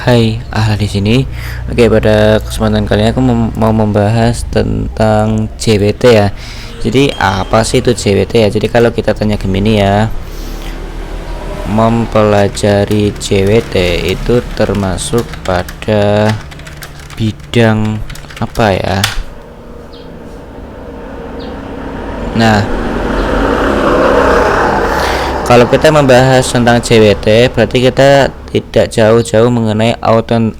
Hai, di sini. Oke, pada kesempatan kali ini aku mau membahas tentang JWT ya. Jadi apa sih itu JWT ya? Jadi kalau kita tanya Gemini ya, mempelajari JWT itu termasuk pada bidang apa ya? Nah, kalau kita membahas tentang JWT, berarti kita tidak jauh-jauh mengenai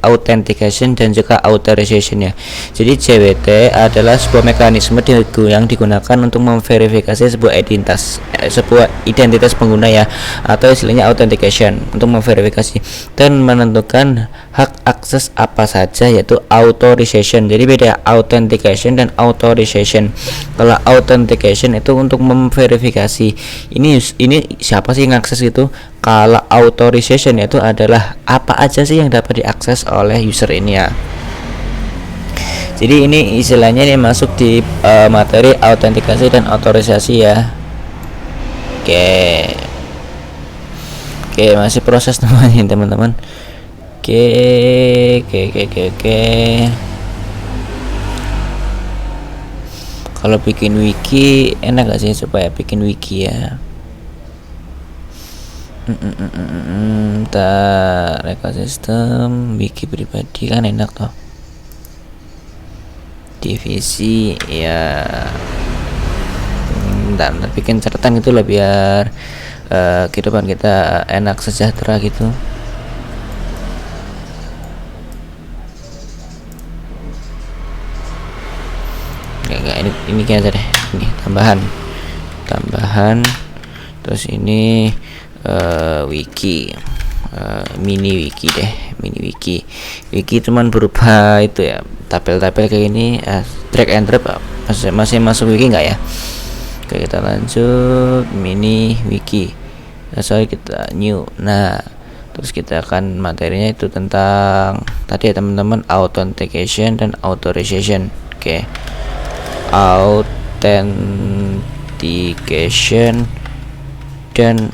authentication dan juga authorization ya. Jadi JWT adalah sebuah mekanisme yang digunakan untuk memverifikasi sebuah identitas pengguna ya, atau istilahnya authentication, untuk memverifikasi dan menentukan hak akses apa saja, yaitu authorization. Jadi beda authentication dan authorization. Kalau authentication itu untuk memverifikasi ini siapa sih yang akses itu. Kalau authorization itu adalah apa aja sih yang dapat diakses oleh user ini ya. Jadi ini istilahnya ini masuk di materi autentikasi dan authorization ya. Oke, masih proses namanya teman-teman. Oke. Kalau bikin wiki enak gak sih supaya bikin wiki ya? Ekosistem wiki pribadi kan enak toh. Divisi ya. Bentar bikin catatan gitu lah biar kehidupan kita enak sejahtera gitu. Enggak, ini aja deh. Ini tambahan terus ini wiki, mini wiki cuman berupa itu ya, tabel-tabel kayak ini, drag and drop. Masih masuk wiki nggak ya? Oke, kita lanjut mini wiki. Kita new. Nah, terus kita akan materinya itu tentang tadi ya teman-teman, authentication dan authorization. Oke, authentication dan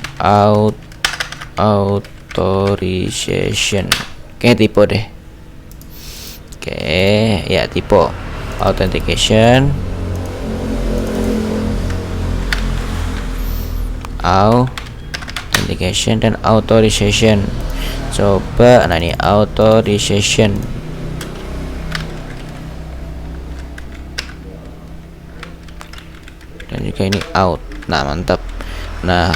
authorization. Oke, tipe deh. Oke, ya tipe authentication, dan authorization. Coba nah ini authorization. Dan juga ini out. Nah, mantap. Nah,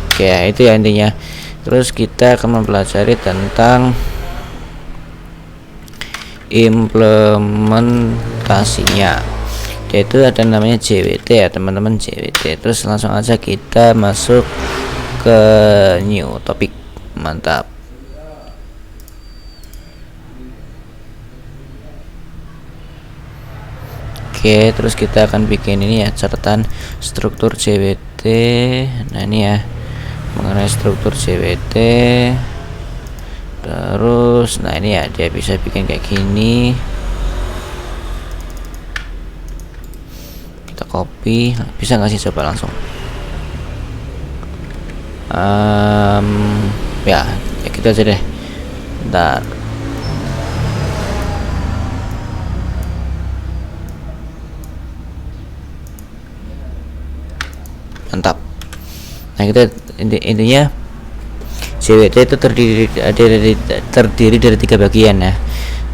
oke, itu ya intinya. Terus kita akan mempelajari tentang implementasinya, yaitu ada namanya JWT ya teman-teman, JWT. Terus langsung aja kita masuk ke new topik. Mantap. Oke, terus kita akan bikin ini ya, catatan struktur JWT. Nah, ini ya mengenai struktur JWT. Terus nah ini ya, dia bisa bikin kayak gini. Kita copy, bisa nggak sih, coba langsung. Ya gitu aja deh. Bentar. Mantap. Nah, kita intinya JWT itu terdiri dari 3 bagian ya.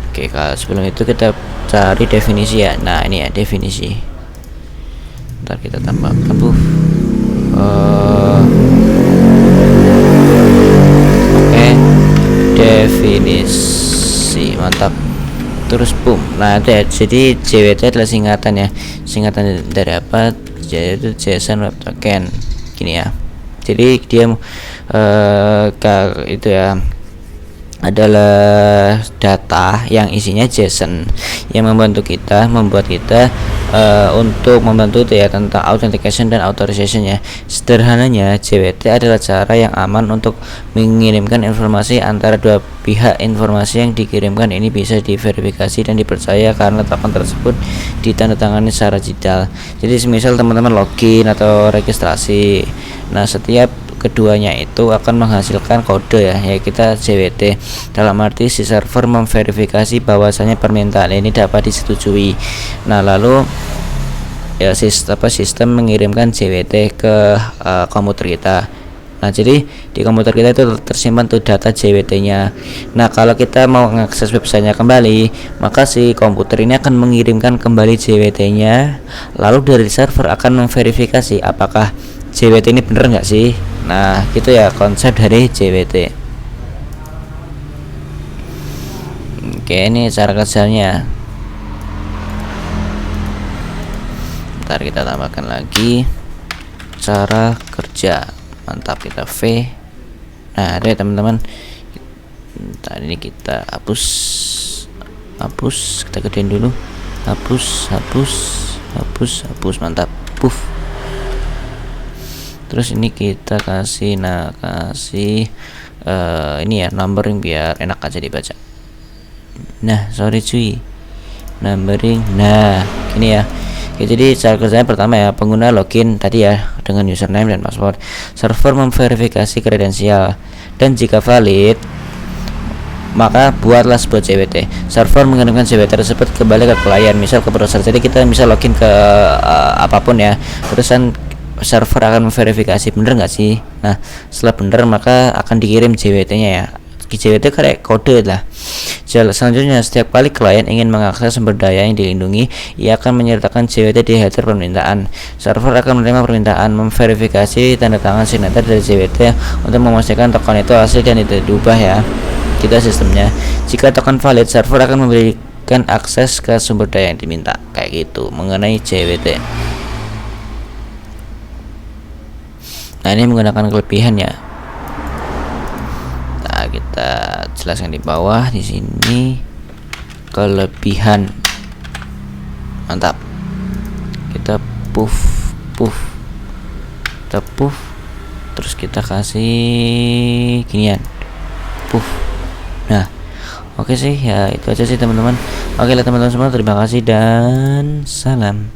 Oke, kalau sebelum itu kita cari definisi ya. Nah, ini ya definisi. Ntar kita tambahkan oke, definisi. Mantap. Terus boom. Nah, itu ya. Jadi JWT adalah singkatan ya. Singkatan dari apa? Yaitu JSON Web Token. Gini ya. Jadi dia itu ya adalah data yang isinya JSON yang membuat kita untuk membantu itu ya tentang authentication dan authorization ya. Sederhananya, JWT adalah cara yang aman untuk mengirimkan informasi antara dua pihak. Informasi yang dikirimkan ini bisa diverifikasi dan dipercaya karena tahapan tersebut ditandatangani secara digital. Jadi semisal teman-teman login atau registrasi, nah setiap keduanya itu akan menghasilkan kode ya kita JWT. Dalam arti si server memverifikasi bahwasanya permintaan ini dapat disetujui. Nah, lalu ya sistem mengirimkan JWT ke komputer kita. Nah, jadi di komputer kita itu tersimpan tuh data JWT-nya. Nah, kalau kita mau mengakses websitenya kembali, maka si komputer ini akan mengirimkan kembali JWT-nya. Lalu dari server akan memverifikasi apakah JWT ini bener nggak sih. Nah, gitu ya konsep dari JWT. Oke, ini cara kerjanya. Ntar kita tambahkan lagi cara kerja. Mantap, kita V. Nah, ada ya teman-teman. Tadi ini kita hapus, kita gedein dulu. Hapus. Mantap. Puff. Terus ini kita kasih ini ya numbering biar enak aja dibaca. Nah, sorry cuy. Numbering. Nah, ini ya. Oke, jadi cara kerjanya pertama ya, pengguna login tadi ya dengan username dan password. Server memverifikasi kredensial dan jika valid maka buatlah sebuah JWT. Server mengirimkan JWT tersebut kembali ke klien, misal ke browser. Jadi kita bisa login ke apapun ya. Terusan server akan memverifikasi bener nggak sih. Nah, setelah bener maka akan dikirim JWT-nya ya. JWT kayak kode lah. Selanjutnya, setiap kali klien ingin mengakses sumber daya yang dilindungi, ia akan menyertakan JWT di header permintaan. Server akan menerima permintaan, memverifikasi tanda tangan signature dari JWT untuk memastikan token itu asli dan tidak diubah ya. Kita sistemnya. Jika token valid, server akan memberikan akses ke sumber daya yang diminta. Kayak gitu mengenai JWT. Nah, ini menggunakan kelebihan ya. Nah, kita jelaskan di bawah di sini kelebihan. Mantap. Kita puff. Kita puff. Terus kita kasih ginian. Puff. Nah, oke sih ya, itu aja sih teman-teman. Oke lah teman-teman semua, terima kasih dan salam.